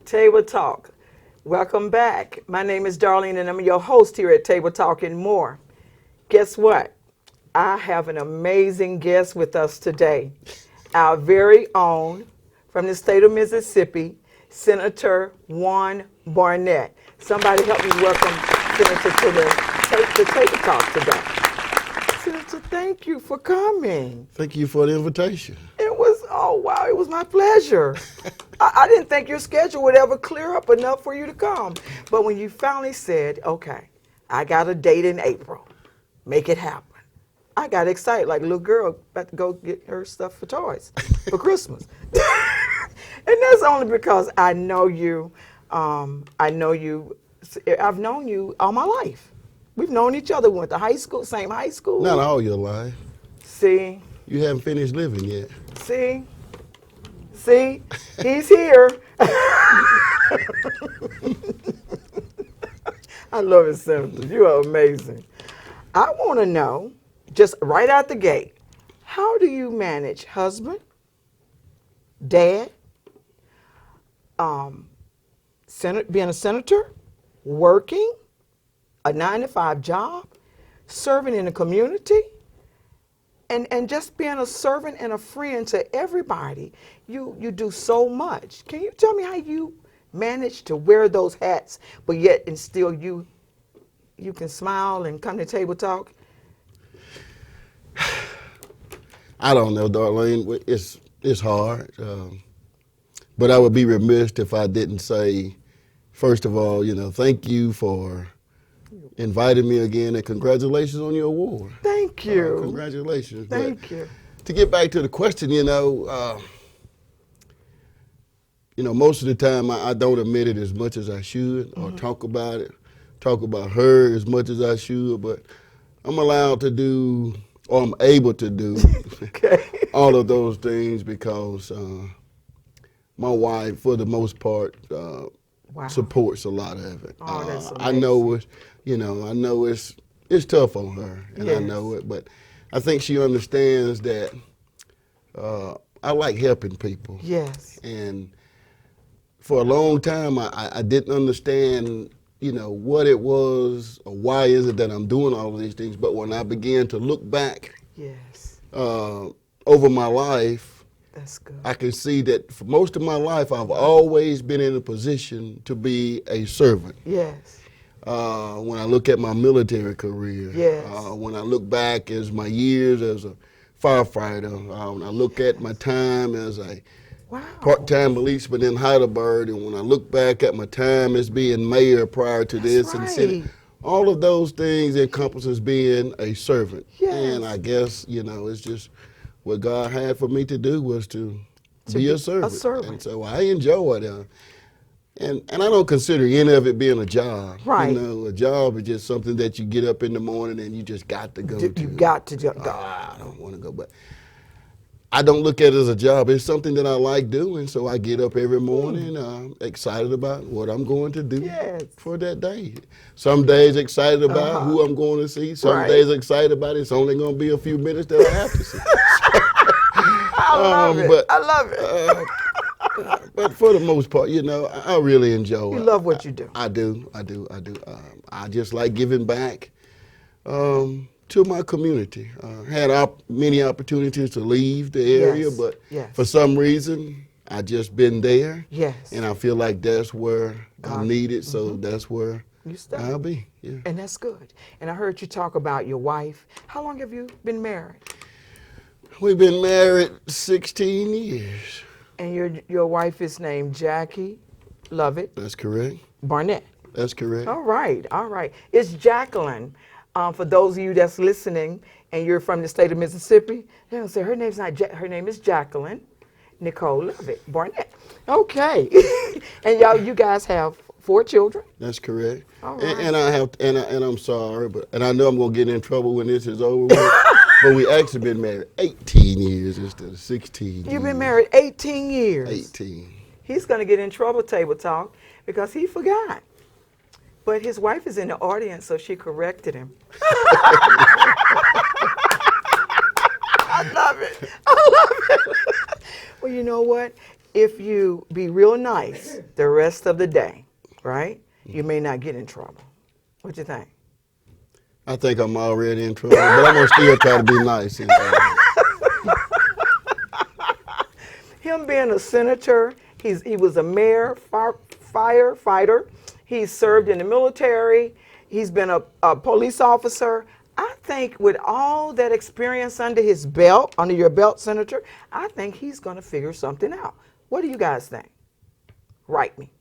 Table Talk. Welcome back. My name is Darlene, and I'm your host here at Table Talk and More. Guess what? I have an amazing guest with us today. Our very own, from the state of Mississippi, Senator Juan Barnett. Somebody help me welcome Senator to the Table Talk today. Senator, thank you for coming. Thank you for the invitation. Oh wow, it was my pleasure. I didn't think your schedule would ever clear up enough for you to come. But when you finally said, okay, I got a date in April, make it happen, I got excited like a little girl about to go get her stuff for toys for Christmas. And that's only because I know you. I've known you all my life. We've known each other. We went to high school, same high school. Not all your life. See? You haven't finished living yet. See, he's here. I love it, Senator. You are amazing. I want to know, just right out the gate, how do you manage husband, dad, being a senator, working, a 9-to-5 job, serving in the community? And just being a servant and a friend to everybody, you do so much. Can you tell me how you manage to wear those hats, but yet and still you can smile and come to Table Talk? I don't know, Darlene. It's hard. But I would be remiss if I didn't say, first of all, thank you for inviting me again, and congratulations on your award. Thank you. Congratulations. Thank you. To get back to the question, most of the time I don't admit it as much as I should, or talk about her as much as I should, but I'm allowed to do, or I'm able to do all of those things because my wife, for the most part, supports a lot of it. Oh, that's amazing. I know it's tough on her, and I know it, but I think she understands that I like helping people. Yes. And for a long time, I didn't understand, what it was or why is it that I'm doing all of these things. But when I began to look back over my life, that's good. I can see that for most of my life, I've always been in a position to be a servant. Yes. When I look at my military career, when I look back as my years as a firefighter, when I look at my time as a part-time policeman in Heidelberg, and when I look back at my time as being mayor prior to this and Senate, all of those things encompasses being a servant. Yes. And I guess, it's just what God had for me to do was to be a servant. And so I enjoy it. And I don't consider any of it being a job. Right. A job is just something that you get up in the morning and you just got to go to. You got to go. I don't want to go, but I don't look at it as a job. It's something that I like doing, so I get up every morning excited about what I'm going to do for that day. Some days excited about who I'm going to see. Some days excited about it's only going to be a few minutes that I have to see. I love it. But for the most part, I really enjoy it. You love what you do. I do. I just like giving back to my community. Had many opportunities to leave the area, but for some reason, I just been there. Yes. And I feel like that's where I'm needed, so that's where I'll be. Yeah. And that's good. And I heard you talk about your wife. How long have you been married? We've been married 16 years. And your wife is named Jackie, love it. That's correct. Barnett. That's correct. All right. It's Jacqueline. For those of you that's listening and you're from the state of Mississippi, they're going to say her name is Jacqueline Nicole Lovett Barnett. Okay. And you guys have 4 children? That's correct. All right. And I'm sorry, and I know I'm going to get in trouble when this is over with. But we actually been married 18 years instead of 16 You've been married 18 years. 18. He's going to get in trouble, Table Talk, because he forgot. But his wife is in the audience, so she corrected him. I love it. Well, you know what? if you be real nice the rest of the day, right, you may not get in trouble. What you think? I think I'm already in trouble, but I'm going to still try to be nice. Him being a senator, he was a mayor, firefighter. He served in the military. He's been a police officer. I think with all that experience under his belt, under your belt, Senator, I think he's going to figure something out. What do you guys think? Write me.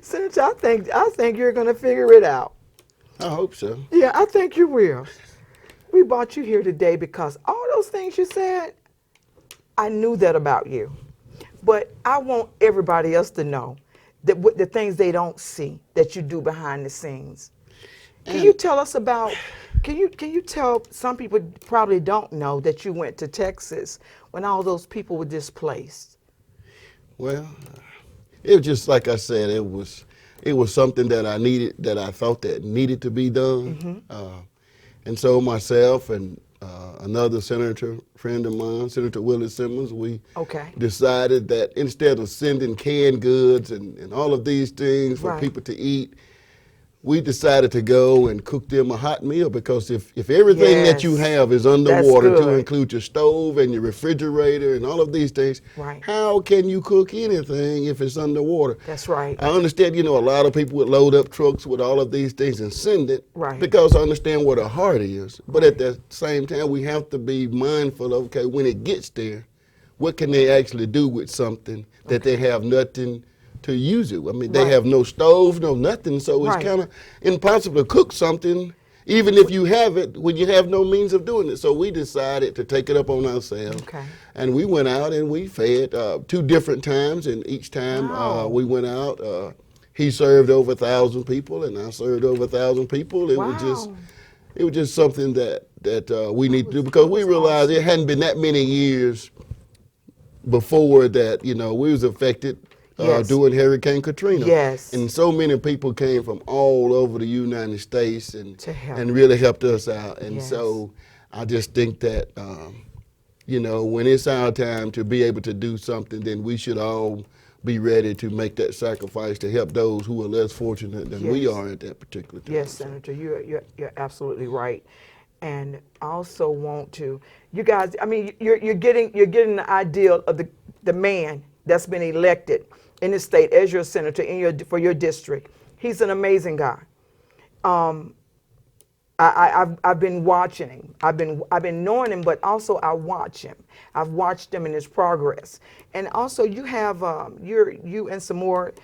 Senator, I think you're going to figure it out. I hope so. Yeah, I think you will. We brought you here today because all those things you said, I knew that about you. But I want everybody else to know that the things they don't see that you do behind the scenes. Can you tell us about, can you tell, some people probably don't know that you went to Texas when all those people were displaced? Well, it was just like I said, it was something that I needed, that I thought that needed to be done. And so myself and another senator friend of mine, Senator Willis Simmons, we decided that instead of sending canned goods and all of these things for people to eat, we decided to go and cook them a hot meal, because if everything that you have is underwater, to include your stove and your refrigerator and all of these things, how can you cook anything if it's underwater? That's right. I understand, a lot of people would load up trucks with all of these things and send it, because I understand what a heart is. But at the same time, we have to be mindful of, okay, when it gets there, what can they actually do with something that they have nothing to use it? I mean, they have no stove, no nothing, so it's kind of impossible to cook something, even if you have it, when you have no means of doing it. So we decided to take it up on ourselves, and we went out and we fed 2 different times, and each time we went out, he served over 1,000 people, and I served over 1,000 people. It was just something that we need to do, because we realized it hadn't been that many years before that, we was affected during Hurricane Katrina. And so many people came from all over the United States and really helped us out. And so I just think that, when it's our time to be able to do something, then we should all be ready to make that sacrifice to help those who are less fortunate than we are at that particular time. Yes, Senator, you're absolutely right. And I also want to, you guys, I mean, you're getting the ideal of the man that's been elected in the state as your senator for your district. He's an amazing guy. I've been watching him. I've been knowing him, but also I watch him. I've watched him in his progress. And also you have you and some more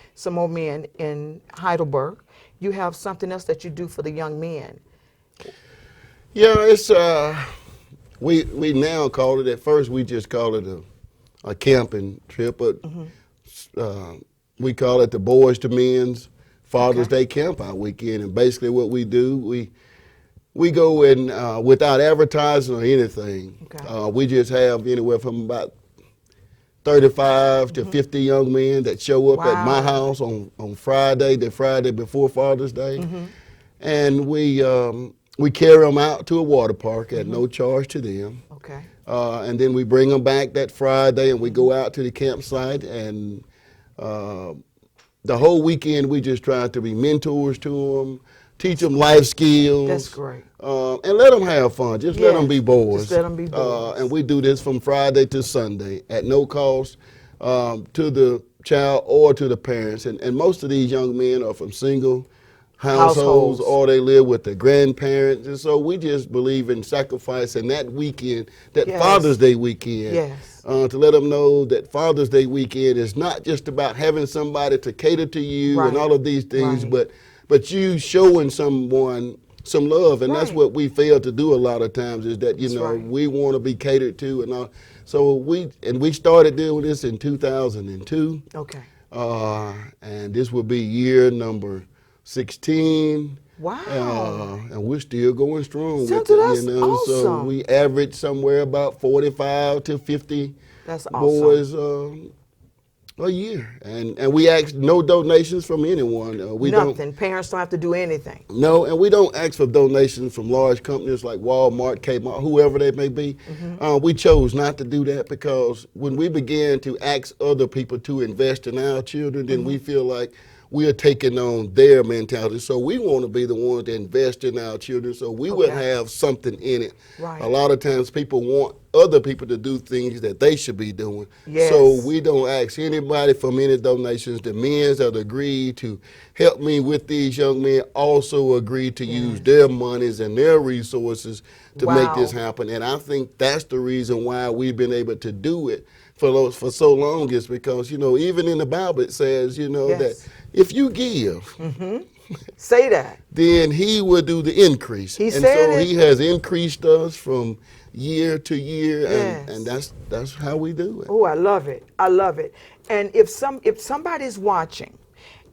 men in Heidelberg. You have something else that you do for the young men. Yeah, it's we now call it, at first we just call it a camping trip, but we call it the Boys to Men's Father's Day Camp Out Weekend. And basically what we do, we go in without advertising or anything. We just have anywhere from about 35 to 50 young men that show up at my house on Friday, the Friday before Father's Day. And we carry them out to a water park at no charge to them. And then we bring them back that Friday, and we go out to the campsite, and the whole weekend we just try to be mentors to them, teach them life skills. That's great. And let them have fun. Just let them be boys. Just let them be boys. And we do this from Friday to Sunday at no cost to the child or to the parents. And most of these young men are from single households, or they live with their grandparents. And so we just believe in sacrificing that weekend, that Father's Day weekend, to let them know that Father's Day weekend is not just about having somebody to cater to you and all of these things, but you showing someone some love. And that's what we fail to do a lot of times, is that, we want to be catered to and all. So we started doing this in 2002. And this will be year number 16. And we're still going strong with it, awesome. So we average somewhere about 45 to 50 boys A year, and we ask no donations from anyone. We Nothing. Parents don't have to do anything. No, and we don't ask for donations from large companies like Walmart, Kmart, whoever they may be. We chose not to do that because when we began to ask other people to invest in our children, then we feel like we are taking on their mentality. So we want to be the ones that invest in our children so we would have something in it. Right. A lot of times people want other people to do things that they should be doing. Yes. So we don't ask anybody for any donations. The men that agreed to help me with these young men also agreed to use their monies and their resources to make this happen. And I think that's the reason why we've been able to do it for so long, is because, you know, even in the Bible it says, you know, that if you give, say that, then he will do the increase. He said so it. he has increased us from year to year, and that's how we do it. Oh, I love it. I love it. And if somebody's watching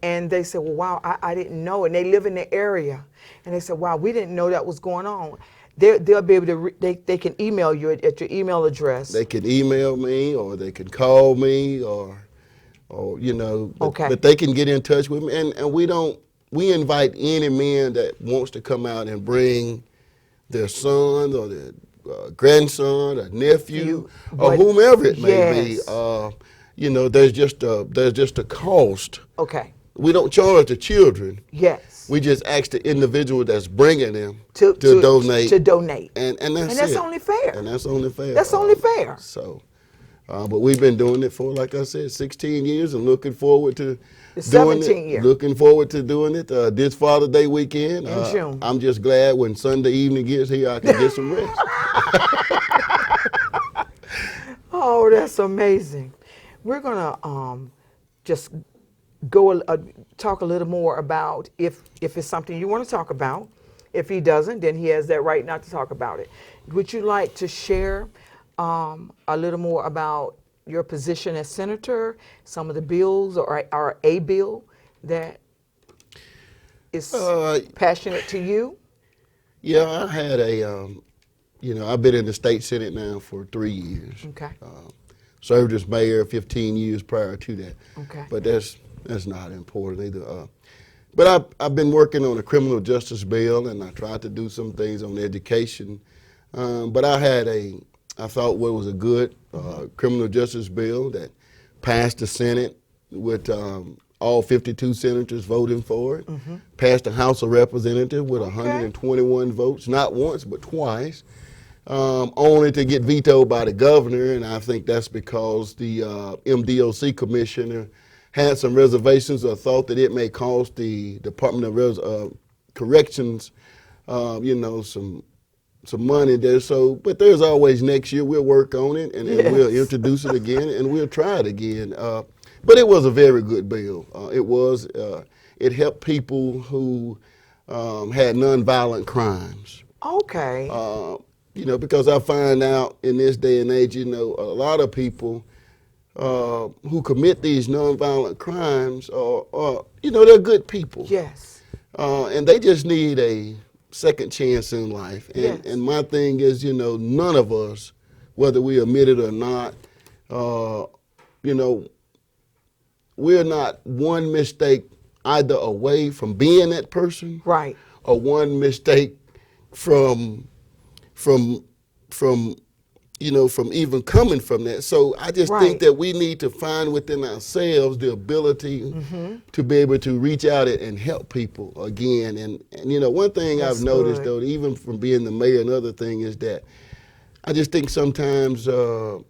and they say, well, wow, I didn't know, and they live in the area, and they say, wow, we didn't know that was going on, they'll be able to, they can email you at your email address. They can email me, or they can call me, or you know, but they can get in touch with me. And we invite any man that wants to come out and bring their son or their grandson or nephew or whomever it may be. You know, there's just a cost. Okay. We don't charge the children. Yes. We just ask the individual that's bringing them to donate. To donate. And that's that's it. only fair. And that's only fair. That's only fair. So, but we've been doing it for, like I said, 16 years, and looking forward to the doing 17th it. year. Looking forward to doing it this Father's Day weekend. In June. I'm just glad when Sunday evening gets here, I can get some rest. Oh, that's amazing. We're gonna just go talk a little more about if it's something you want to talk about. If he doesn't, then he has that right not to talk about it. Would you like to share a little more about your position as senator, some of the bills, or a bill that is passionate to you? Yeah, I had you know, I've been in the state Senate now for 3 years. Okay. Served as mayor 15 years prior to that. Okay. But that's not important either. But I've been working on a criminal justice bill, and I tried to do some things on education. But I thought what was a good criminal justice bill that passed the Senate with all 52 senators voting for it. Passed the House of Representatives with 121 votes, not once but twice. Only to get vetoed by the governor, and I think that's because the MDOC commissioner had some reservations or thought that it may cost the Department of Corrections, you know, some money there. So, but there's always next year. We'll work on it, and we'll introduce it again, and we'll try it again. But it was a very good bill. It helped people who had nonviolent crimes. Okay. You know, because I find out in this day and age, you know, a lot of people who commit these nonviolent crimes are, you know, they're good people. Yes. And they just need a second chance in life. And my thing is, you know, none of us, whether we admit it or not, you know, we're not one mistake either away from being that person, right, or one mistake from you know, from even coming from that. So I just think that we need to find within ourselves the ability to be able to reach out and help people again. And you know, one thing I've noticed though, even from being the mayor, another thing is that I just think sometimes the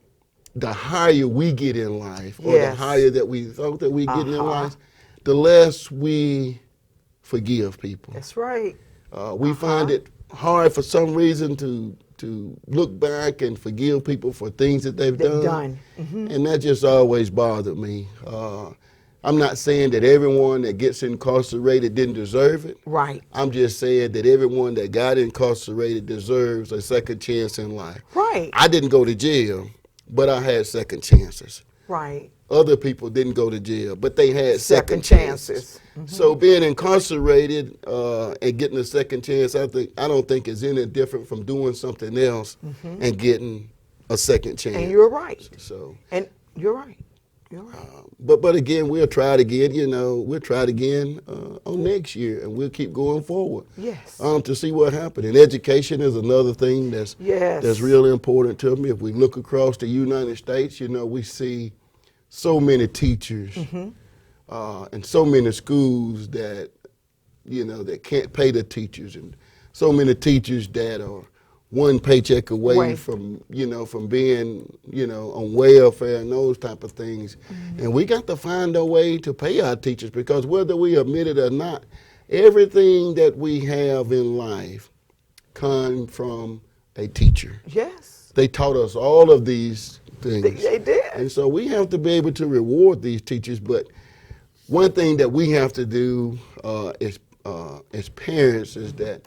higher we get in life, or the higher that we thought that we get in life, the less we forgive people. That's right. We find it hard for some reason to look back and forgive people for things that they've done. And that just always bothered me. I'm not saying that everyone that gets incarcerated didn't deserve it. Right. I'm just saying that everyone that got incarcerated deserves a second chance in life. Right. I didn't go to jail, but I had second chances. Right. Other people didn't go to jail, but they had second chances. So being incarcerated and getting a second chance, I don't think is any different from doing something else and getting a second chance. And you're right. So. And you're right. But again, we'll try it again. We'll try it again on next year, and we'll keep going forward. Yes. To see what happens. And education is another thing that's really important to me. If we look across the United States, we see so many teachers and so many schools that that can't pay the teachers, and so many teachers that are one paycheck away from being on welfare and those type of things. And we got to find a way to pay our teachers, because whether we admit it or not, everything that we have in life comes from a teacher. Yes. They taught us all of these things. They did. And so we have to be able to reward these teachers. But one thing that we have to do as parents is that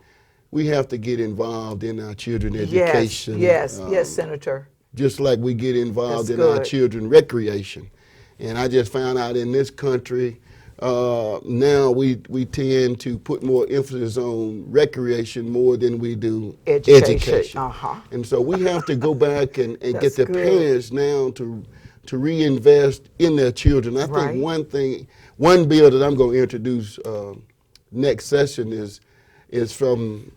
we have to get involved in our children's education. Yes, Senator. Just like we get involved in our children's recreation. And I just found out in this country, now we tend to put more emphasis on recreation more than we do education. And so we have to go back and get the parents now to reinvest in their children. I think one bill that I'm going to introduce next session is from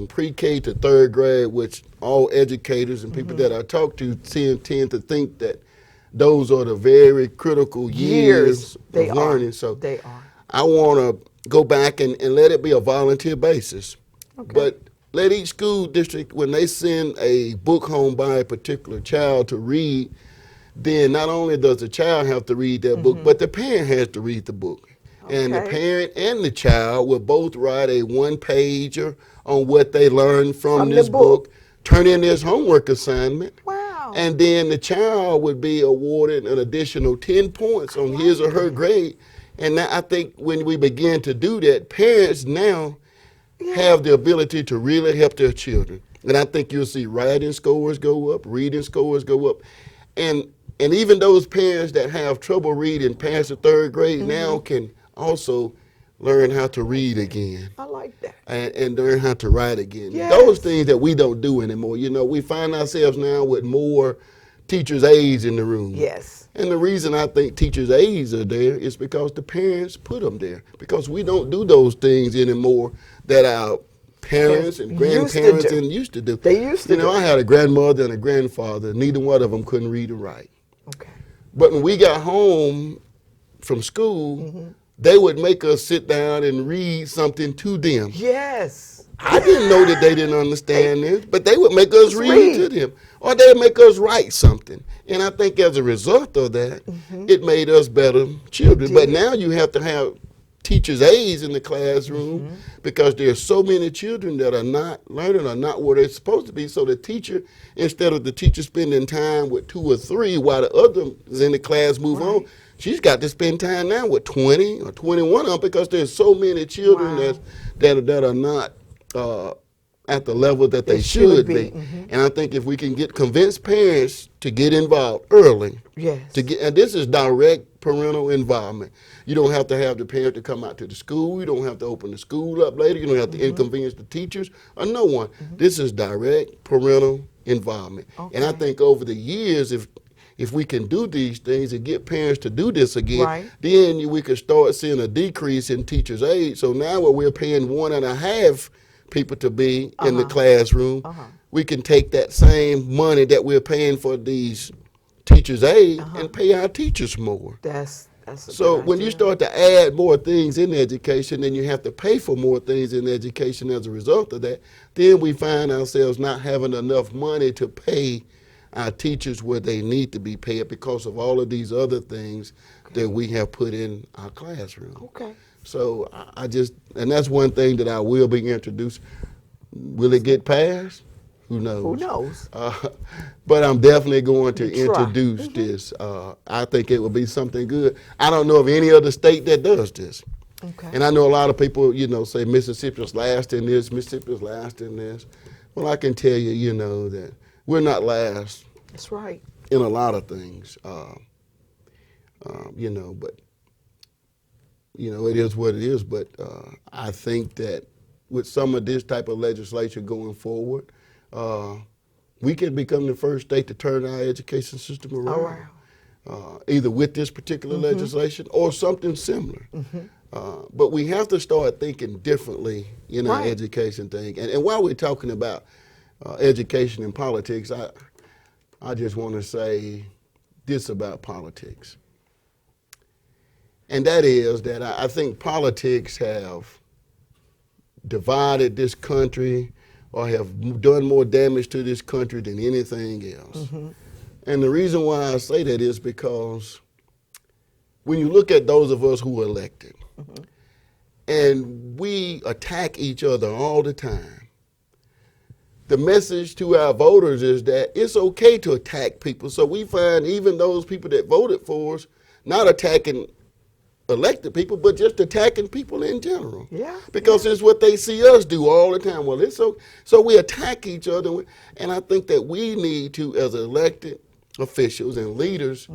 pre-K to third grade, which all educators and people that I talk to tend to think that those are the very critical years of learning. So I want to go back and let it be a volunteer basis. But let each school district, when they send a book home by a particular child to read, then not only does the child have to read that book, but the parent has to read the book. And the parent and the child will both write a one-pager on what they learned from this book, turn in this homework assignment. Wow. And then the child would be awarded an additional 10 points on his or her grade. And now I think when we begin to do that, parents now have the ability to really help their children. And I think you'll see writing scores go up, reading scores go up. And even those parents that have trouble reading past the third grade now can also learn how to read again. I like that. And learn how to write again. Yes. Those things that we don't do anymore. We find ourselves now with more teachers' aides in the room. Yes. And the reason I think teachers' aides are there is because the parents put them there. Because we don't do those things anymore that our parents and grandparents used to do. They used to do. I had a grandmother and a grandfather. Neither one of them couldn't read or write. Okay. But when we got home from school, they would make us sit down and read something to them. Yes. I didn't know that they didn't understand this, but they would make us read to them. Or they'd make us write something. And I think as a result of that, it made us better children. But now you have to have teachers' aides in the classroom because there's so many children that are not learning or not where they're supposed to be. So the teacher, instead of the teacher spending time with 2 or 3 while the others in the class move on, she's got to spend time now with 20 or 21 of them because there's so many children that are not at the level that they should be. And I think if we can convince parents to get involved early, and this is direct parental involvement. You don't have to have the parent to come out to the school. You don't have to open the school up later. You don't have to inconvenience the teachers or no one. This is direct parental involvement. And I think over the years, if we can do these things and get parents to do this again, then we could start seeing a decrease in teachers' aid. So now where we're paying 1.5 people to be in the classroom, we can take that same money that we're paying for these teachers' aid and pay our teachers more. That's so when you start to add more things in education, then you have to pay for more things in education as a result of that. Then we find ourselves not having enough money to pay our teachers where they need to be paid because of all of these other things that we have put in our classroom. Okay. So and that's one thing that I will be introduced. Will it get passed? Who knows? Who knows? But I'm definitely going to introduce this. I think it will be something good. I don't know of any other state that does this. Okay. And I know a lot of people, say Mississippi's last in this, Mississippi's last in this. Well, I can tell you, that we're not last. That's right. In a lot of things, but it is what it is. But I think that with some of this type of legislation going forward, we can become the first state to turn our education system around. either with this particular legislation or something similar. But we have to start thinking differently in our education thing. And while we're talking about education and politics, I just want to say this about politics. And that is that I think politics have divided this country or have done more damage to this country than anything else. And the reason why I say that is because when you look at those of us who are elected, and we attack each other all the time, the message to our voters is that it's okay to attack people. So we find even those people that voted for us not attacking elected people, but just attacking people in general. Because it's what they see us do all the time. Well, it's so we attack each other, and I think that we need to, as elected officials and leaders,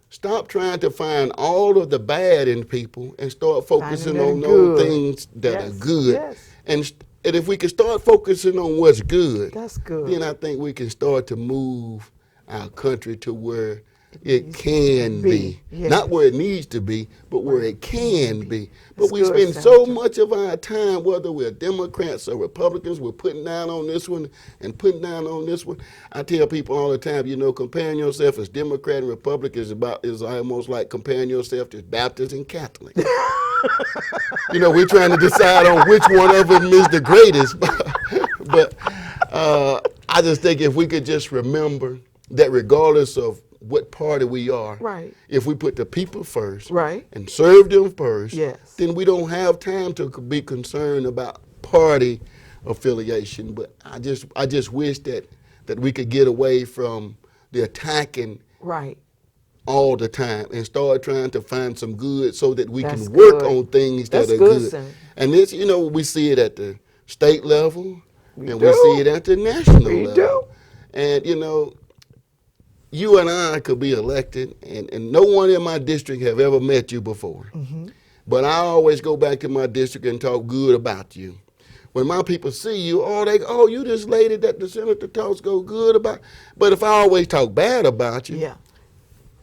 stop trying to find all of the bad in people and start focusing on those things that are good. And if we can start focusing on what's good, then I think we can start to move our country to where it can be. Not where it needs to be, but where it can be. But we spend so much of our time, whether we're Democrats or Republicans, we're putting down on this one and putting down on this one. I tell people all the time, comparing yourself as Democrat and Republican is almost like comparing yourself to Baptist and Catholic. We're trying to decide on which one of them is the greatest. But I just think if we could just remember that regardless of what party we are, if we put the people first and serve them first, then we don't have time to be concerned about party affiliation. But I just wish that we could get away from the attacking all the time and start trying to find some good so that we can work on things that are good. And this, we see it at the state level we see it at the national level. And, you and I could be elected, and no one in my district have ever met you before. But I always go back to my district and talk good about you. When my people see you, you this lady that the senator talks go good about. But if I always talk bad about you,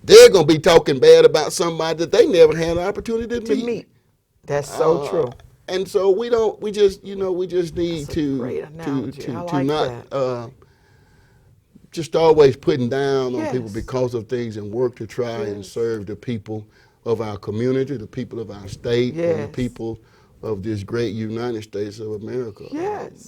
they're going to be talking bad about somebody that they never had an opportunity to meet. That's so true. And so we just need to not just always putting down on people because of things and work to try and serve the people of our community, the people of our state, and the people of this great United States of America.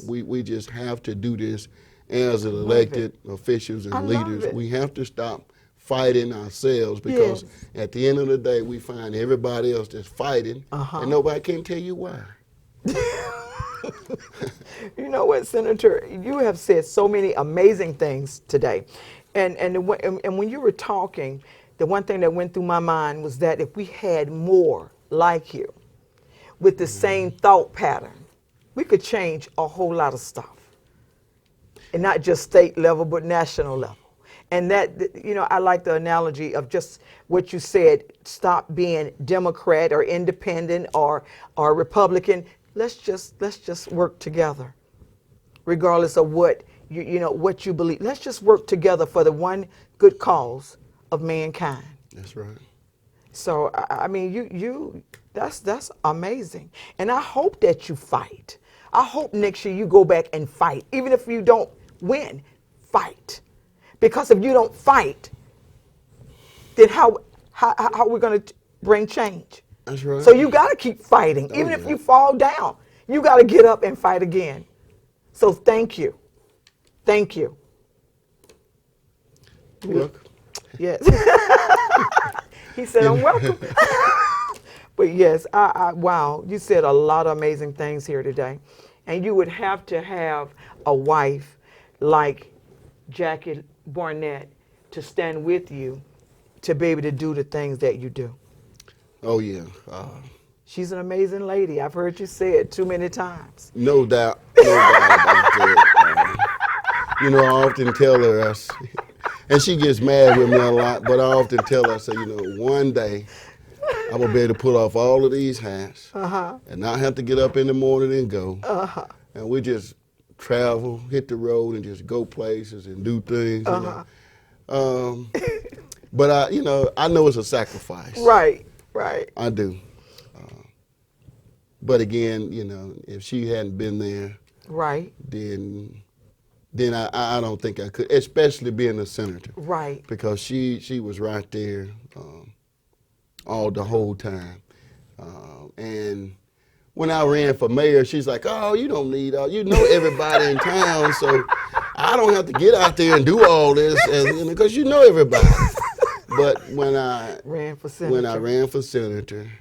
We just have to do this as elected officials and leaders. We have to stop fighting ourselves because at the end of the day, we find everybody else that's fighting and nobody can tell you why. You know what, Senator? You have said so many amazing things today. And when you were talking, the one thing that went through my mind was that if we had more like you with the same thought pattern, we could change a whole lot of stuff. And not just state level, but national level. And that, I like the analogy of just what you said, stop being Democrat or independent or Republican. Let's just work together, regardless of what what you believe. Let's just work together for the one good cause of mankind. That's right. So I mean, that's amazing, and I hope that you fight. I hope next year you go back and fight, even if you don't win, fight, because if you don't fight, then how are we going to bring change? That's right. So you got to keep fighting. Even if you fall down, you got to get up and fight again. So thank you. Thank you. You're welcome. Yes. He said, I'm welcome. But yes, wow, you said a lot of amazing things here today. And you would have to have a wife like Jackie Barnett to stand with you to be able to do the things that you do. Oh, yeah. She's an amazing lady. I've heard you say it too many times. No doubt. No doubt about that. I often tell her, and she gets mad with me a lot, but I often tell her, I say, one day I'm going to be able to put off all of these hats and not have to get up in the morning and go. And we just travel, hit the road, and just go places and do things. But I know it's a sacrifice. Right, right. I do. But again, if she hadn't been there, right, then I don't think I could, especially being a senator. Right. Because she was right there the whole time. And when I ran for mayor, she's like, "Oh, you don't need you know everybody in town, so I don't have to get out there and do all this, because you know everybody." But when I ran for senator,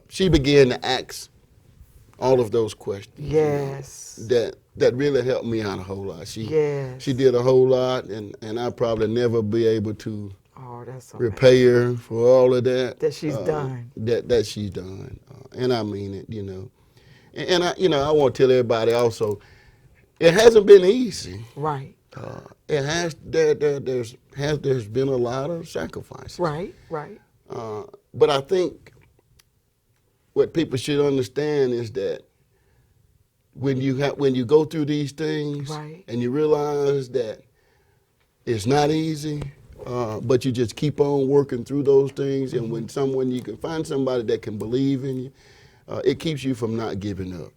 she began to ask all of those questions. Yes. That really helped me out a whole lot. She did a whole lot, and I'll probably never be able to repay her for all of that. That she's done. That she's done, and I mean it. And I want to tell everybody also, it hasn't been easy. Right. It has. There's been a lot of sacrifices. Right. Right. But I think what people should understand is that when you go through these things, right, and you realize that it's not easy, but you just keep on working through those things, and when you can find somebody that can believe in you, it keeps you from not giving up.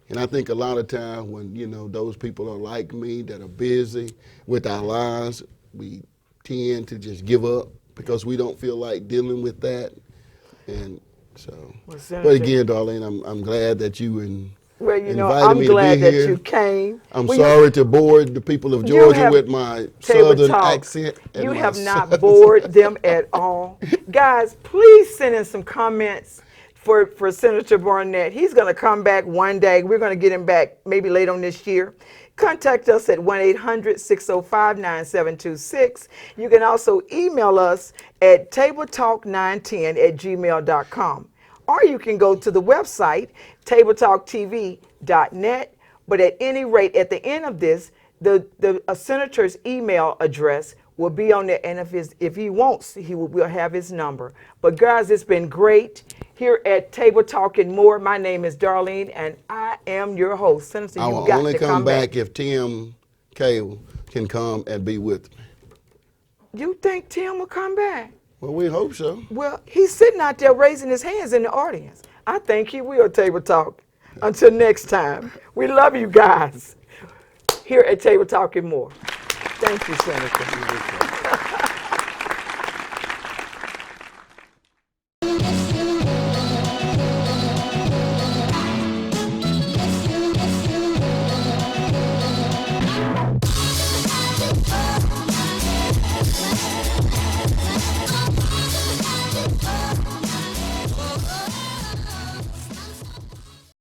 And I think a lot of times when those people are like me that are busy with our lives, we tend to just give up because we don't feel like dealing with that. And so, but again, Darlene, I'm glad that you invited I'm me glad to be that here. you came. I'm sorry to bore the people of Georgia with my southern accent. You have not bored them at all. Guys, please send in some comments for Senator Barnett. He's going to come back one day. We're going to get him back maybe late on this year. Contact us at 1-800-605-9726. You can also email us at tabletalk910@gmail.com. Or you can go to the website, tabletalktv.net. But at any rate, at the end of this, the senator's email address will be on there. And if he wants, we'll have his number. But guys, it's been great here at Table Talk and More. My name is Darlene, and I am your host. Senator, I will only come back if Tim Cable can come and be with me. You think Tim will come back? Well, we hope so. Well, he's sitting out there raising his hands in the audience. I think he will, Table Talk. Until next time, we love you guys here at Table Talk and More. Thank you, Senator.